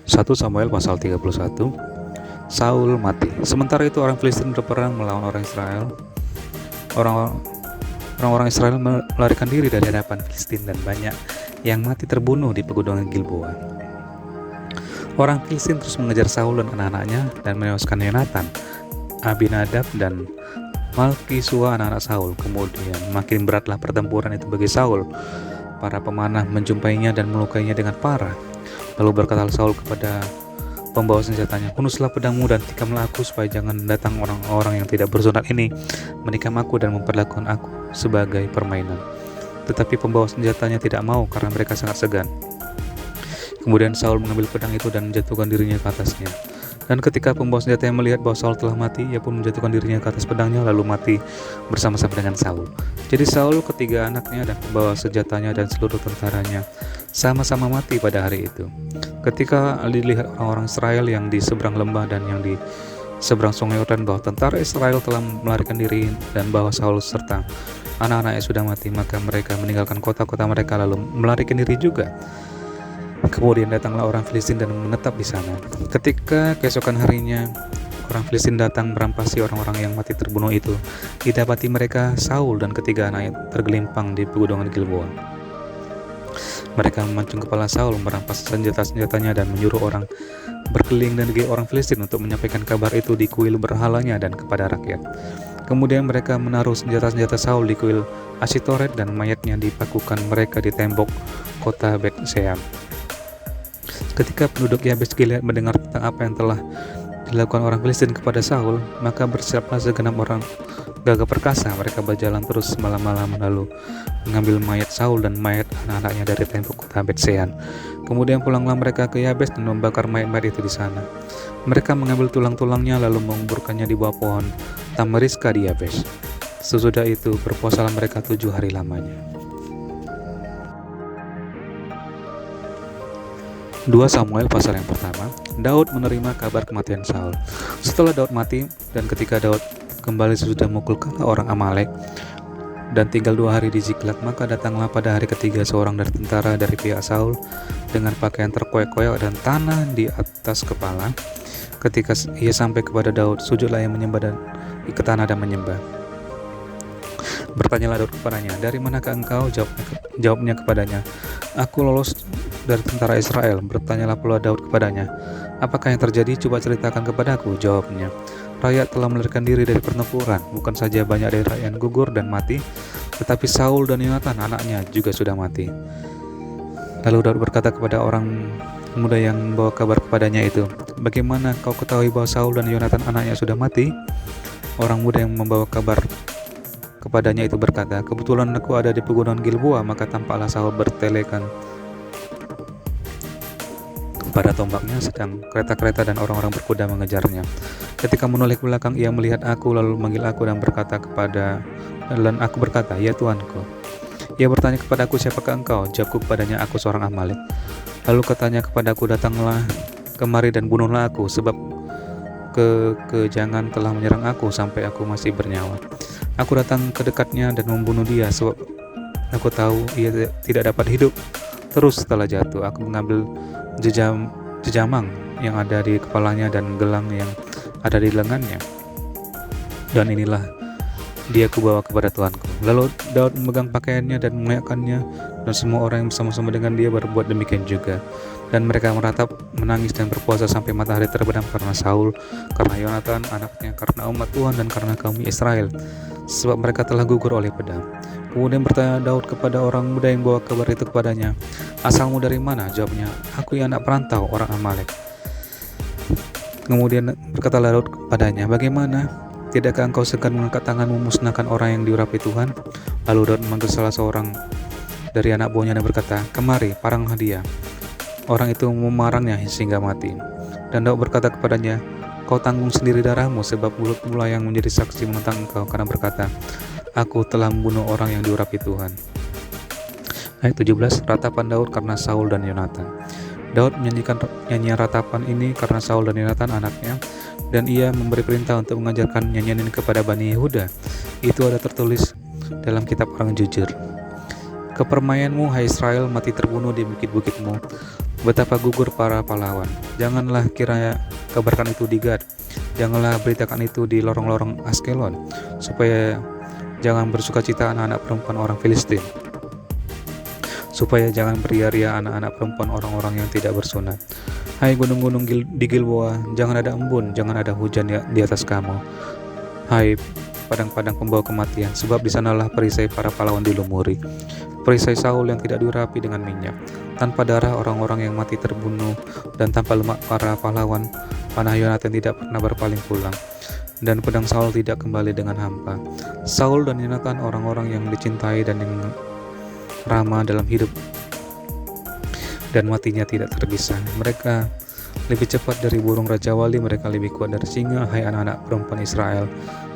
1 Samuel pasal 31. Saul mati. Sementara itu orang Filistin berperang melawan orang Israel. Orang-orang Israel melarikan diri dari hadapan Filistin dan banyak yang mati terbunuh di pegunungan Gilboa. Orang Filistin terus mengejar Saul dan anak-anaknya dan menewaskan Yonatan, Abinadab dan Malki-Sua anak-anak Saul. Kemudian makin beratlah pertempuran itu bagi Saul. Para pemanah menjumpainya dan melukainya dengan parah. Lalu berkata Saul kepada pembawa senjatanya, "Hunuslah pedangmu dan tikamlah aku supaya jangan datang orang-orang yang tidak bersunat ini menikam aku dan memperlakukan aku sebagai permainan." Tetapi pembawa senjatanya tidak mau karena mereka sangat segan. Kemudian Saul mengambil pedang itu dan menjatuhkan dirinya ke atasnya. Dan ketika pembawa senjatanya melihat bahwa Saul telah mati, ia pun menjatuhkan dirinya ke atas pedangnya lalu mati bersama-sama dengan Saul. Jadi Saul, ketiga anaknya dan pembawa senjatanya dan seluruh tentaranya sama-sama mati pada hari itu. Ketika dilihat orang-orang Israel yang di seberang lembah dan yang di seberang sungai Yordan bahwa tentara Israel telah melarikan diri dan bahwa Saul serta anak-anaknya sudah mati, maka mereka meninggalkan kota-kota mereka lalu melarikan diri juga. Kemudian datanglah orang Filistin dan menetap di sana. Ketika keesokan harinya orang Filistin datang merampasi orang-orang yang mati terbunuh itu, didapati mereka Saul dan ketiga anaknya tergelimpang di pegunungan Gilboa. Mereka memancung kepala Saul, merampas senjata-senjatanya dan menyuruh orang berkeliling dan orang Filistin untuk menyampaikan kabar itu di kuil berhalanya dan kepada rakyat. Kemudian mereka menaruh senjata-senjata Saul di kuil Asitoret dan mayatnya dipakukan mereka di tembok kota Bet-Shean. Ketika penduduk Yabes Gilead mendengar tentang apa yang telah dilakukan orang Filistin kepada Saul, maka bersiaplah segenap orang gagah perkasa. Mereka berjalan terus malam-malam lalu mengambil mayat Saul dan mayat anak-anaknya dari tembok kota Bet-Shean. Kemudian pulanglah mereka ke Yabes dan membakar mayat-mayat itu di sana. Mereka mengambil tulang-tulangnya lalu menguburkannya di bawah pohon tamariska di Yabes. Sesudah itu berpuasalah mereka 7 hari lamanya. 2 Samuel pasal yang pertama. Daud menerima kabar kematian Saul. Setelah Daud mati dan ketika Daud kembali sesudah memukul kalah orang Amalek dan tinggal 2 hari di Ziklag, maka datanglah pada hari ketiga seorang dari tentara dari pihak Saul dengan pakaian terkoyak-koyak dan tanah di atas kepala. Ketika ia sampai kepada Daud, sujudlah ia menyembah dan ke tanah dan menyembah. Bertanyalah Daud kepadanya, "Dari manakah engkau?" Jawabnya kepadanya, "Aku lolos dari tentara Israel." Bertanyalah pula Daud kepadanya, "Apakah yang terjadi? Coba ceritakan kepadaku." Jawabnya, "Rakyat telah melarikan diri dari pertempuran. Bukan saja banyak dari rakyat yang gugur dan mati, tetapi Saul dan Yonatan anaknya juga sudah mati." Lalu Daud berkata kepada orang muda yang membawa kabar kepadanya itu, "Bagaimana kau ketahui bahwa Saul dan Yonatan anaknya sudah mati?" Orang muda yang membawa kabar kepadanya itu berkata, "Kebetulan aku ada di pegunungan Gilboa." Maka tampaklah Saul bertelekan pada tombaknya, sedang kereta-kereta dan orang-orang berkuda mengejarnya. Ketika menoleh ke belakang, ia melihat aku lalu memanggil aku dan aku berkata, "Ya Tuanku." Ia bertanya kepadaku, "Siapakah engkau?" Jawabku kepadanya, "Aku seorang Amalek." Lalu katanya kepadaku, "Datanglah kemari dan bunuhlah aku, sebab kekejangan telah menyerang aku sampai aku masih bernyawa." Aku datang ke dekatnya dan membunuh dia, sebab aku tahu ia tidak dapat hidup terus setelah jatuh. Aku mengambil jejamang yang ada di kepalanya dan gelang yang ada di lengannya, dan inilah dia kubawa kepada Tuanku. Lalu Daud memegang pakaiannya dan mengenakannya, dan semua orang yang bersama-sama dengan dia berbuat demikian juga. Dan mereka meratap, menangis dan berpuasa sampai matahari terbenam karena Saul, karena Yonatan anaknya, karena umat Tuhan dan karena kaum Israel, sebab mereka telah gugur oleh pedang. Kemudian bertanya Daud kepada orang muda yang bawa kabar itu kepadanya, "Asalmu dari mana?" Jawabnya, "Aku yang anak perantau orang Amalek." Kemudian berkatalah Daud kepadanya, "Bagaimana? Tidakkah engkau segan mengangkat tanganmu memusnahkan orang yang diurapi Tuhan?" Lalu Daud memanggil salah seorang dari anak buahnya dan berkata, "Kemari, paranglah dia." Orang itu memarangnya sehingga mati. Dan Daud berkata kepadanya, "Kau tanggung sendiri darahmu, sebab mulut mula yang menjadi saksi menentang engkau karena berkata, aku telah membunuh orang yang diurapi Tuhan." Ayat 17, ratapan Daud karena Saul dan Yonatan. Daud menyanyikan nyanyian ratapan ini karena Saul dan Yonatan anaknya, dan ia memberi perintah untuk mengajarkan nyanyian ini kepada Bani Yehuda. Itu ada tertulis dalam kitab orang jujur. "Kepermainanmu, hai Israel, mati terbunuh di bukit-bukitmu. Betapa gugur para pahlawan. Janganlah kiranya kabarkan itu di Gad. Janganlah beritakan itu di lorong-lorong Askelon, supaya jangan bersukacita anak-anak perempuan orang Filistin. Supaya jangan beria-ria anak-anak perempuan orang-orang yang tidak bersunat. Hai gunung-gunung di Gilboa, jangan ada embun, jangan ada hujan di atas kamu. Hai padang-padang pembawa kematian, sebab di sanalah perisai para pahlawan dilumuri. Perisai Saul yang tidak diurapi dengan minyak. Tanpa darah orang-orang yang mati terbunuh, dan tanpa lemak para pahlawan, panah Yonatan tidak pernah berpaling pulang, dan pedang Saul tidak kembali dengan hampa. Saul dan Yonatan orang-orang yang dicintai dan yang ramah dalam hidup dan matinya tidak terpisah. Mereka lebih cepat dari burung Raja Wali, mereka lebih kuat dari singa. Hai anak-anak perempuan Israel,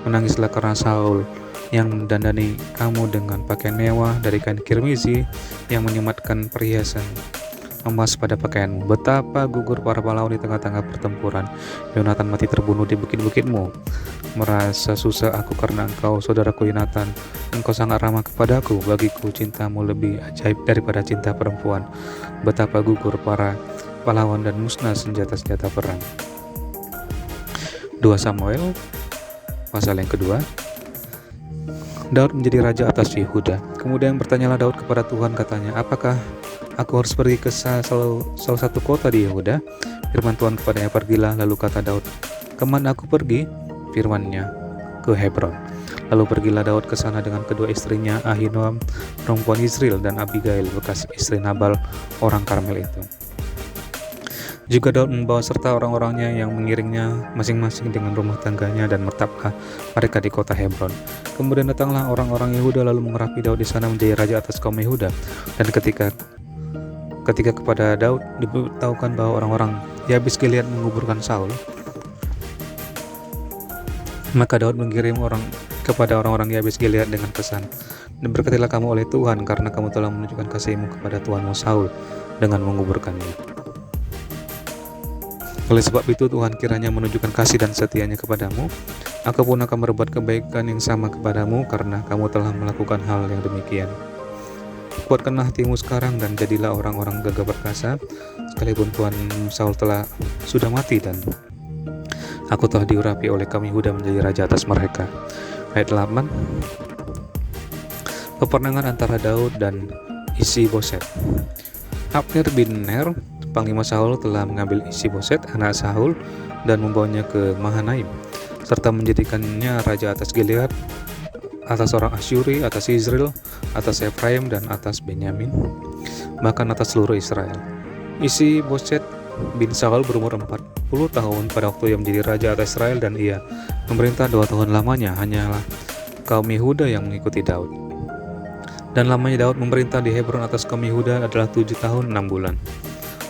menangislah karena Saul yang mendandani kamu dengan pakaian mewah dari kain kirmizi, yang menyematkan perhiasan emas pada pakaianmu. Betapa gugur para pahlawan di tengah-tengah pertempuran. Yonatan mati terbunuh di bukit-bukitmu. Merasa susah aku karena engkau, saudaraku Yonatan. Engkau sangat ramah kepadaku. Bagiku cintamu lebih ajaib daripada cinta perempuan. Betapa gugur para pahlawan dan musnah senjata-senjata perang. 2 Samuel pasal yang kedua. Daud menjadi raja atas Yehuda. Kemudian bertanyalah Daud kepada Tuhan, katanya, apakah aku harus pergi ke salah satu kota di Yehuda? Firman Tuhan kepadanya, pergilah. Lalu kata Daud, kemana aku pergi? Firman-Nya, ke Hebron. Lalu pergilah Daud ke sana dengan kedua istrinya, Ahinoam perempuan Israel, dan Abigail bekas istri Nabal orang Karmel itu. Juga Daud membawa serta orang-orangnya yang mengiringnya masing-masing dengan rumah tangganya, dan menetaplah mereka di kota Hebron. Kemudian datanglah orang-orang Yehuda lalu mengurapi Daud di sana menjadi raja atas kaum Yehuda. Dan ketika kepada Daud diberitahukan bahwa orang-orang Yabes Gilead menguburkan Saul, maka Daud mengirim kepada orang-orang Yabes Gilead dengan pesan, dan berkatilah kamu oleh Tuhan, karena kamu telah menunjukkan kasihmu kepada tuanmu Saul dengan menguburkannya. Oleh sebab itu Tuhan kiranya menunjukkan kasih dan setianya kepadamu. Aku pun akan berbuat kebaikan yang sama kepadamu, karena kamu telah melakukan hal yang demikian. Kuatkanlah hatimu sekarang dan jadilah orang-orang gagah perkasa, sekalipun tuan Saul sudah mati, dan aku telah diurapi oleh kaum Yehuda menjadi raja atas mereka. Ayat 8. Peperangan antara Daud dan Isi-Boset. Abner bin Ner, Panglima Saul, telah mengambil Isi-Boset anak Saul dan membawanya ke Mahanaim, serta menjadikannya raja atas Gilead, atas orang Asyuri, atas Israel, atas Efraim, dan atas Benyamin, bahkan atas seluruh Israel. Isi-Boset bin Saul berumur 40 tahun pada waktu ia menjadi raja atas Israel, dan ia memerintah 2 tahun lamanya. Hanyalah kaum Yehuda yang mengikuti Daud. Dan lamanya Daud memerintah di Hebron atas kaum Yehuda adalah 7 tahun 6 bulan.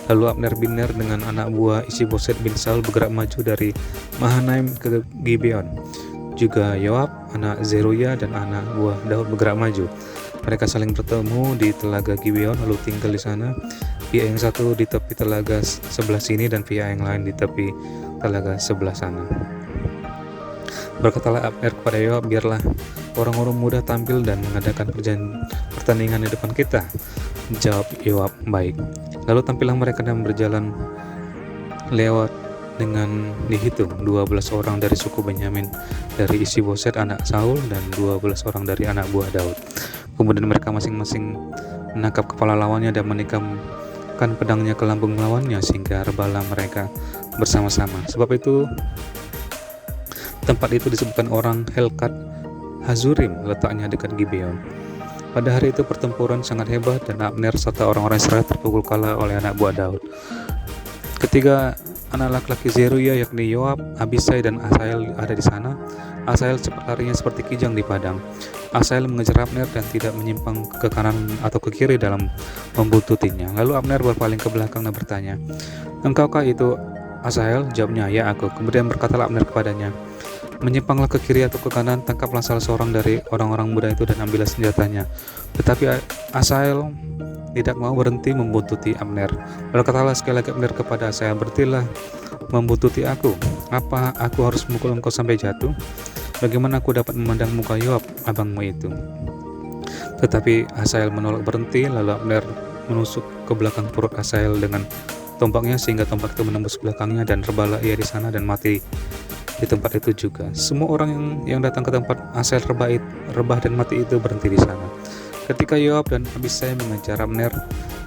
Lalu Abner bin Ner dengan anak buah Isi-Boset bin Saul bergerak maju dari Mahanaim ke Gibeon. Juga Yoab, anak Zeruya, dan anak buah Daud bergerak maju. Mereka saling bertemu di telaga Gibeon lalu tinggal di sana. Pihak yang satu di tepi telaga sebelah sini, dan pihak yang lain di tepi telaga sebelah sana. Berkatalah Abner kepada Yoab, biarlah orang-orang muda tampil dan mengadakan pertandingan di depan kita. Jawab Yoab, baik. Lalu tampillah mereka dan berjalan lewat dengan dihitung 12 orang dari suku Benyamin, dari Isi-Boset anak Saul, dan 12 orang dari anak buah Daud. Kemudian mereka masing-masing menangkap kepala lawannya dan menikamkan pedangnya ke lambung lawannya, sehingga rebalah mereka bersama-sama. Sebab itu tempat itu disebutkan orang Helkat Hazurim, letaknya dekat Gibeon. Pada hari itu pertempuran sangat hebat, dan Abner serta orang-orang Israel terpukul kalah oleh anak buah Daud. Ketiga anak laki-laki Zeruya, yakni Yoab, Abisai, dan Asael ada di sana. Asael cepat larinya seperti kijang di padang. Asael mengejar Abner dan tidak menyimpang ke kanan atau ke kiri dalam membuntutinya. Lalu Abner berpaling ke belakang dan bertanya, engkaukah itu Asael? Jawabnya, ya aku. Kemudian berkatalah Abner kepadanya, menyimpanglah ke kiri atau ke kanan, tangkaplah salah seorang dari orang-orang muda itu dan ambillah senjatanya. Tetapi Asael tidak mau berhenti membuntuti Abner. Berkatalah sekali lagi Abner kepada Asael, berhentilah membuntuti aku. Apa aku harus memukul engkau sampai jatuh? Bagaimana aku dapat memandang muka Yoab, abangmu itu? Tetapi Asael menolak berhenti. Lalu Abner menusuk ke belakang perut Asael dengan tombaknya sehingga tombak itu menembus belakangnya, dan rebalah ia di sana dan mati di tempat itu juga. Semua orang yang datang ke tempat Asael rebah dan mati itu berhenti di sana. Ketika Yoab dan Abisai mengejar Abner,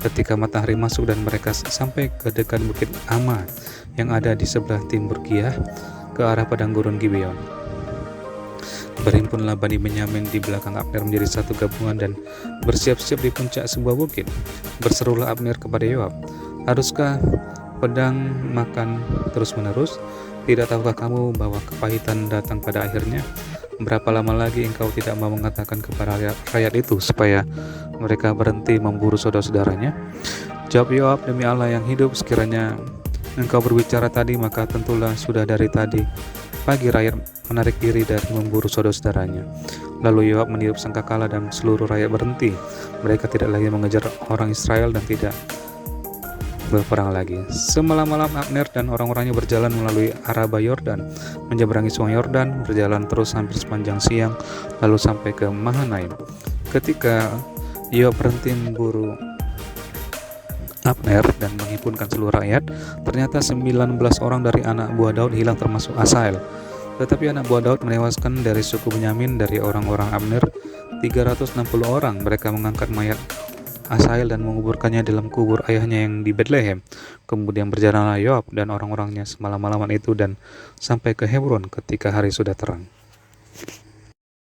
ketika matahari masuk dan mereka sampai ke dekat bukit Ama yang ada di sebelah timur Giah ke arah padang gurun Gibeon, berhimpunlah Bani Benyamin di belakang Abner menjadi satu gabungan dan bersiap-siap di puncak sebuah bukit. Berserulah Abner kepada Yoab, "Haruskah pedang makan terus-menerus? Tidak tahukah kamu bahwa kepahitan datang pada akhirnya? Berapa lama lagi engkau tidak mau mengatakan kepada rakyat itu supaya mereka berhenti memburu saudara-saudaranya?" Jawab Yoab, "Demi Allah yang hidup, sekiranya engkau berbicara tadi, maka tentulah sudah dari tadi pagi rakyat menarik diri dari memburu saudara-saudaranya." Lalu Yoab meniup sangkakala dan seluruh rakyat berhenti. Mereka tidak lagi mengejar orang Israel dan tidak berperang lagi. Semalam-malam Abner dan orang-orangnya berjalan melalui Araba Yordan, menyeberangi sungai Yordan, berjalan terus hampir sepanjang siang, lalu sampai ke Mahanaim. Ketika Yoab berhenti memburu Abner dan menghimpunkan seluruh rakyat, ternyata 19 orang dari anak buah Daud hilang termasuk Asael. Tetapi anak buah Daud menewaskan dari suku Benyamin dari orang-orang Abner 360 orang. Mereka mengangkat mayat Asael dan menguburkannya dalam kubur ayahnya yang di Betlehem. Kemudian berjalanlah Yoab dan orang-orangnya semalam-malaman itu dan sampai ke Hebron ketika hari sudah terang.